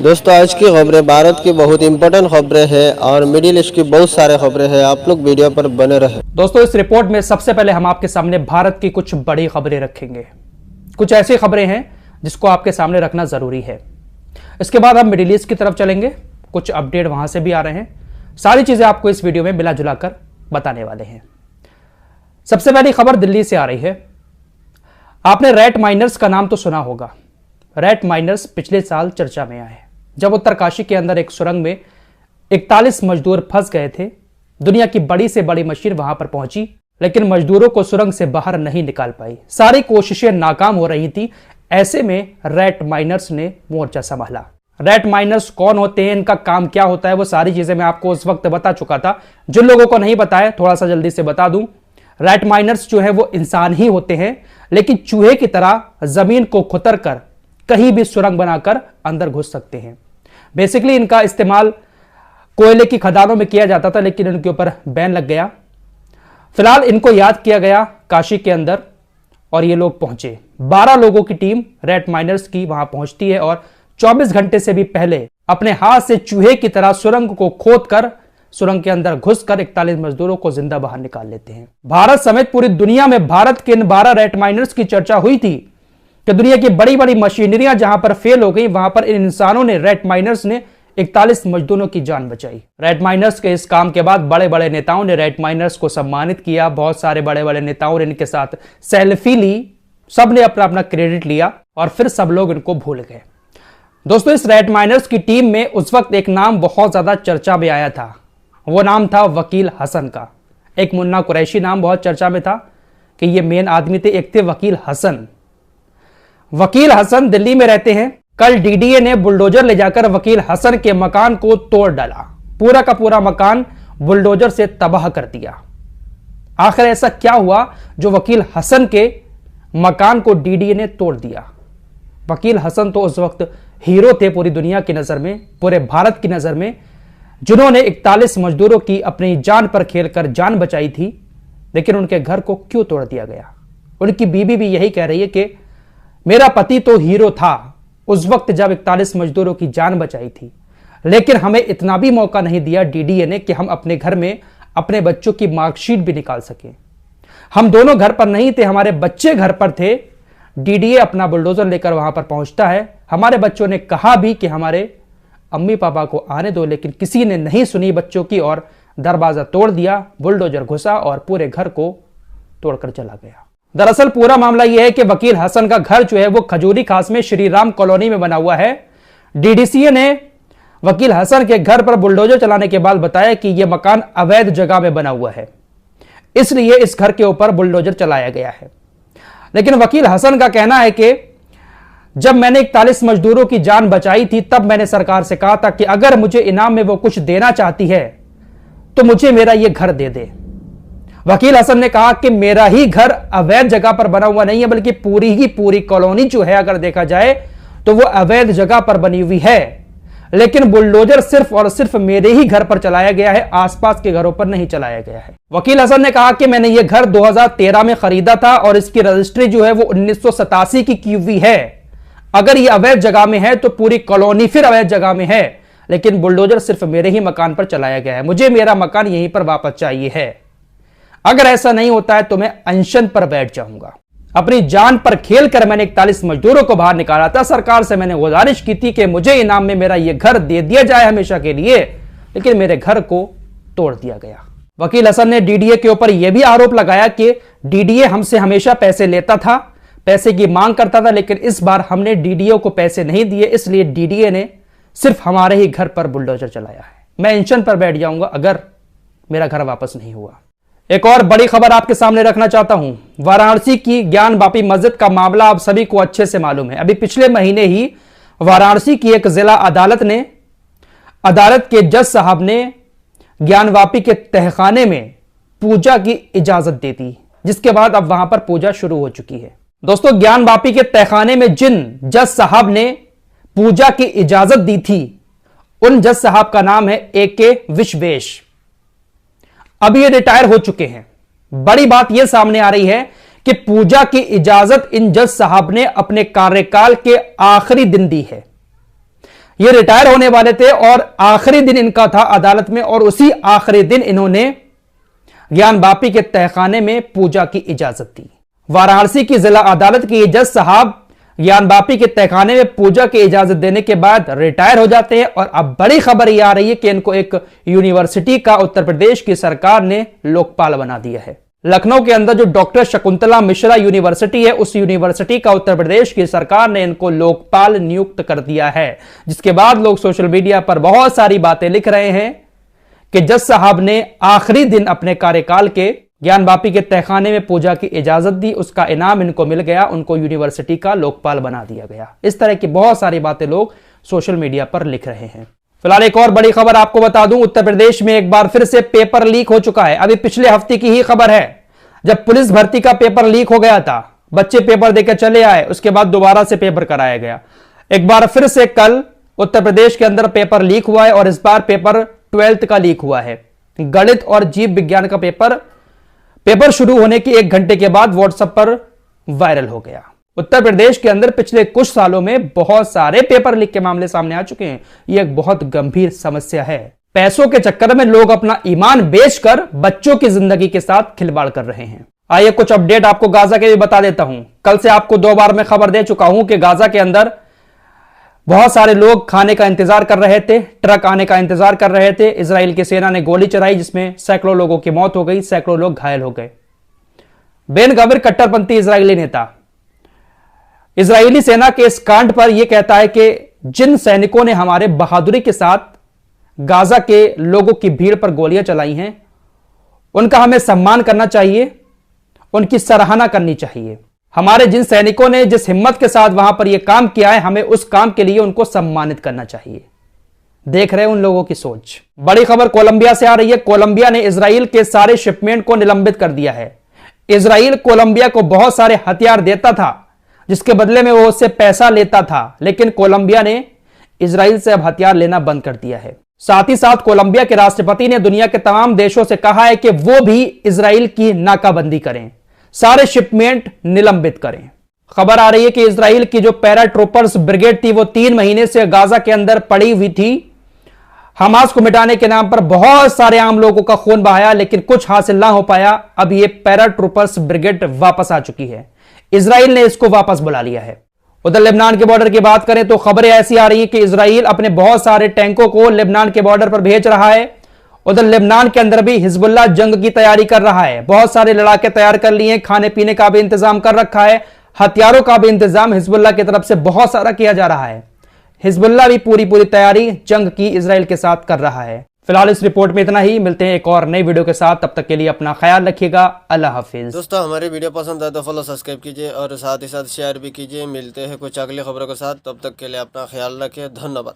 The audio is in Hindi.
दोस्तों आज की खबरें भारत की बहुत इंपॉर्टेंट खबरें हैं और मिडिल ईस्ट की बहुत सारे खबरें हैं। आप लोग वीडियो पर बने रहे। दोस्तों इस रिपोर्ट में सबसे पहले हम आपके सामने भारत की कुछ बड़ी खबरें रखेंगे। कुछ ऐसी खबरें हैं जिसको आपके सामने रखना जरूरी है। इसके बाद हम मिडिल ईस्ट की तरफ चलेंगे, कुछ अपडेट वहां से भी आ रहे हैं। सारी चीजें आपको इस वीडियो में मिला जुला कर बताने वाले हैं। सबसे पहली खबर दिल्ली से आ रही है। आपने रैट माइनर्स का नाम तो सुना होगा। रैट माइनर्स पिछले साल चर्चा में आए जब उत्तरकाशी के अंदर एक सुरंग में 41 मजदूर फंस गए थे। दुनिया की बड़ी से बड़ी मशीन वहां पर पहुंची, लेकिन मजदूरों को सुरंग से बाहर नहीं निकाल पाई। सारी कोशिशें नाकाम हो रही थी। ऐसे में रैट माइनर्स ने मोर्चा संभाला। रैट माइनर्स कौन होते हैं, इनका काम क्या होता है, वो सारी चीजें मैं आपको उस वक्त बता चुका था। जिन लोगों को नहीं बताया थोड़ा सा जल्दी से बता दूं। रैट माइनर्स जो है वो इंसान ही होते हैं, लेकिन चूहे की तरह जमीन को खुतर कर कहीं भी सुरंग बनाकर अंदर घुस सकते हैं। बेसिकली इनका इस्तेमाल कोयले की खदानों में किया जाता था, लेकिन इनके ऊपर बैन लग गया। फिलहाल इनको याद किया गया काशी के अंदर और ये लोग पहुंचे। 12 लोगों की टीम रैट माइनर्स की वहां पहुंचती है और 24 घंटे से भी पहले अपने हाथ से चूहे की तरह सुरंग को खोद कर सुरंग के अंदर घुसकर 41 मजदूरों को जिंदा बाहर निकाल लेते हैं। भारत समेत पूरी दुनिया में भारत के इन 12 रैट माइनर्स की चर्चा हुई थी कि दुनिया की बड़ी बड़ी मशीनरियां जहां पर फेल हो गई, वहां पर इन इंसानों ने, रैट माइनर्स ने 41 मजदूरों की जान बचाई। रैट माइनर्स के इस काम के बाद बड़े बड़े नेताओं ने रैट माइनर्स को सम्मानित किया। बहुत सारे बड़े बड़े नेताओं ने इनके साथ सेल्फी ली। सब ने अपना अपना क्रेडिट लिया और फिर सब लोग इनको भूल गए। दोस्तों इस रैट माइनर्स की टीम में उस वक्त एक नाम बहुत ज्यादा चर्चा में आया था। वो नाम था वकील हसन का। एक मुन्ना कुरैशी नाम बहुत चर्चा में था कि ये मेन आदमी थे। एक थे वकील हसन। वकील हसन दिल्ली में रहते हैं। कल डीडीए ने बुलडोजर ले जाकर वकील हसन के मकान को तोड़ डाला। पूरा का पूरा मकान बुलडोजर से तबाह कर दिया। आखिर ऐसा क्या हुआ जो वकील हसन के मकान को डीडीए ने तोड़ दिया? वकील हसन तो उस वक्त हीरो थे पूरी दुनिया की नजर में, पूरे भारत की नजर में, जिन्होंने 41 मजदूरों की अपनी जान पर खेलकर जान बचाई थी। लेकिन उनके घर को क्यों तोड़ दिया गया? उनकी बीवी भी यही कह रही है कि मेरा पति तो हीरो था उस वक्त जब 41 मजदूरों की जान बचाई थी, लेकिन हमें इतना भी मौका नहीं दिया डीडीए ने कि हम अपने घर में अपने बच्चों की मार्कशीट भी निकाल सकें। हम दोनों घर पर नहीं थे, हमारे बच्चे घर पर थे। डीडीए अपना बुलडोजर लेकर वहां पर पहुंचता है। हमारे बच्चों ने कहा भी कि हमारे अम्मी पापा को आने दो, लेकिन किसी ने नहीं सुनी बच्चों की और दरवाजा तोड़ दिया। बुलडोजर घुसा और पूरे घर को तोड़कर चला गया। दरअसल पूरा मामला यह है कि वकील हसन का घर जो है वो खजूरी खास में श्री राम कॉलोनी में बना हुआ है। डीडीसीए ने वकील हसन के घर पर बुलडोजर चलाने के बाद बताया कि यह मकान अवैध जगह में बना हुआ है, इसलिए इस घर के ऊपर बुलडोजर चलाया गया है। लेकिन वकील हसन का कहना है कि जब मैंने 41 मजदूरों की जान बचाई थी तब मैंने सरकार से कहा था कि अगर मुझे इनाम में वो कुछ देना चाहती है तो मुझे मेरा यह घर दे दे। वकील हसन ने कहा कि मेरा ही घर अवैध जगह पर बना हुआ नहीं है, बल्कि पूरी ही पूरी कॉलोनी जो है अगर देखा जाए तो वो अवैध जगह पर बनी हुई है, लेकिन बुलडोजर सिर्फ और सिर्फ मेरे ही घर पर चलाया गया है, आसपास के घरों पर नहीं चलाया गया है। वकील हसन ने कहा कि मैंने ये घर 2013 में खरीदा था और इसकी रजिस्ट्री जो है वो 1987 की हुई है। अगर ये अवैध जगह में है तो पूरी कॉलोनी फिर अवैध जगह में है, लेकिन बुलडोजर सिर्फ मेरे ही मकान पर चलाया गया है। मुझे मेरा मकान यहीं पर वापस चाहिए है। अगर ऐसा नहीं होता है तो मैं अनशन पर बैठ जाऊंगा। अपनी जान पर खेलकर मैंने 41 मजदूरों को बाहर निकाला था। सरकार से मैंने गुजारिश की थी कि मुझे इनाम में मेरा यह घर दे दिया जाए हमेशा के लिए, लेकिन मेरे घर को तोड़ दिया गया। वकील हसन ने डीडीए के ऊपर यह भी आरोप लगाया कि डीडीए हमसे हमेशा पैसे लेता था, पैसे की मांग करता था, लेकिन इस बार हमने डीडीए को पैसे नहीं दिए, इसलिए डीडीए ने सिर्फ हमारे ही घर पर बुलडोजर चलाया है। मैं अनशन पर बैठ जाऊंगा अगर मेरा घर वापस नहीं हुआ। एक और बड़ी खबर आपके सामने रखना चाहता हूं। वाराणसी की ज्ञान वापी मस्जिद का मामला आप सभी को अच्छे से मालूम है। अभी पिछले महीने ही वाराणसी की एक जिला अदालत के जज साहब ने ज्ञान वापी के तहखाने में पूजा की इजाजत दे दी, जिसके बाद अब वहां पर पूजा शुरू हो चुकी है। दोस्तों ज्ञान वापी के तहखाने में जिन जज साहब ने पूजा की इजाजत दी थी, उन जज साहब का नाम है AK विश्वेश। अभी ये रिटायर हो चुके हैं। बड़ी बात यह सामने आ रही है कि पूजा की इजाजत इन जज साहब ने अपने कार्यकाल के आखिरी दिन दी है। ये रिटायर होने वाले थे और आखिरी दिन इनका था अदालत में, और उसी आखिरी दिन इन्होंने ज्ञानवापी के तहखाने में पूजा की इजाजत दी। वाराणसी की जिला अदालत के जज साहब ज्ञानवापी के तहखाने में पूजा की इजाजत देने के बाद रिटायर हो जाते हैं। और अब बड़ी खबर यह आ रही है कि इनको एक यूनिवर्सिटी का उत्तर प्रदेश की सरकार ने लोकपाल बना दिया है। लखनऊ के अंदर जो डॉक्टर शकुंतला मिश्रा यूनिवर्सिटी है, उस यूनिवर्सिटी का उत्तर प्रदेश की सरकार ने इनको लोकपाल नियुक्त कर दिया है। जिसके बाद लोग सोशल मीडिया पर बहुत सारी बातें लिख रहे हैं कि जज साहब ने आखिरी दिन अपने कार्यकाल के ज्ञानवापी के तहखाने में पूजा की इजाजत दी, उसका इनाम इनको मिल गया, उनको यूनिवर्सिटी का लोकपाल बना दिया गया। इस तरह की बहुत सारी बातें लोग सोशल मीडिया पर लिख रहे हैं। फिलहाल एक और बड़ी खबर आपको बता दूं, उत्तर प्रदेश में एक बार फिर से पेपर लीक हो चुका है। अभी पिछले हफ्ते की ही खबर है, जब पुलिस भर्ती का पेपर लीक हो गया था, बच्चे पेपर देकर चले आए, उसके बाद दोबारा से पेपर कराया गया। एक बार फिर से कल उत्तर प्रदेश के अंदर पेपर लीक हुआ है और इस बार पेपर 12th का लीक हुआ है। गणित और जीव विज्ञान का पेपर शुरू होने के 1 घंटे के बाद व्हाट्सएप पर वायरल हो गया। उत्तर प्रदेश के अंदर पिछले कुछ सालों में बहुत सारे पेपर लीक के मामले सामने आ चुके हैं। यह एक बहुत गंभीर समस्या है। पैसों के चक्कर में लोग अपना ईमान बेचकर बच्चों की जिंदगी के साथ खिलवाड़ कर रहे हैं। आइए कुछ अपडेट आपको गाजा के भी बता देता हूं। कल से आपको 2 बार मैं खबर दे चुका हूं कि गाजा के अंदर बहुत सारे लोग खाने का इंतजार कर रहे थे, ट्रक आने का इंतजार कर रहे थे। इजराइल की सेना ने गोली चलाई जिसमें सैकड़ों लोगों की मौत हो गई, सैकड़ों लोग घायल हो गए। बेन गविर कट्टरपंथी इजरायली नेता इजरायली सेना के इस कांड पर यह कहता है कि जिन सैनिकों ने हमारे बहादुरी के साथ गाजा के लोगों की भीड़ पर गोलियां चलाई हैं, उनका हमें सम्मान करना चाहिए, उनकी सराहना करनी चाहिए। हमारे जिन सैनिकों ने जिस हिम्मत के साथ वहां पर यह काम किया है, हमें उस काम के लिए उनको सम्मानित करना चाहिए। देख रहे हैं उन लोगों की सोच। बड़ी खबर कोलंबिया से आ रही है। कोलंबिया ने इजराइल के सारे शिपमेंट को निलंबित कर दिया है। इजराइल कोलंबिया को बहुत सारे हथियार देता था जिसके बदले में वो उससे पैसा लेता था, लेकिन कोलंबिया ने इजराइल से अब हथियार लेना बंद कर दिया है। साथ ही साथ कोलंबिया के राष्ट्रपति ने दुनिया के तमाम देशों से कहा है कि वो भी इजराइल की नाकाबंदी करें, सारे शिपमेंट निलंबित करें। खबर आ रही है कि इजराइल की जो पैराट्रूपर्स ब्रिगेड थी वो 3 महीने से गाजा के अंदर पड़ी हुई थी। हमास को मिटाने के नाम पर बहुत सारे आम लोगों का खून बहाया, लेकिन कुछ हासिल ना हो पाया। अब ये पैराट्रूपर्स ब्रिगेड वापस आ चुकी है। इजराइल ने इसको वापस बुला लिया है। उधर लेबनान के बॉर्डर की बात करें तो खबरें ऐसी आ रही है कि इजराइल अपने बहुत सारे टैंकों को लेबनान के बॉर्डर पर भेज रहा है। उधर लेबनान के अंदर भी हिजबुल्लाह जंग की तैयारी कर रहा है। बहुत सारे लड़ाके तैयार कर लिए, खाने पीने का भी इंतजाम कर रखा है, हथियारों का भी इंतजाम हिजबुल्लाह की तरफ से बहुत सारा किया जा रहा है। हिजबुल्लाह भी पूरी तैयारी जंग की इजराइल के साथ कर रहा है। फिलहाल इस रिपोर्ट में इतना ही। मिलते हैं एक और नई वीडियो के साथ, तब तक के लिए अपना ख्याल रखिएगा। अल्लाह हाफिज। दोस्तों हमारी वीडियो पसंद आए तो फॉलो सब्सक्राइब कीजिए और साथ ही साथ शेयर भी कीजिए। मिलते हैं कुछ अगली खबरों के साथ, तब तक के लिए अपना ख्याल रखिए। धन्यवाद।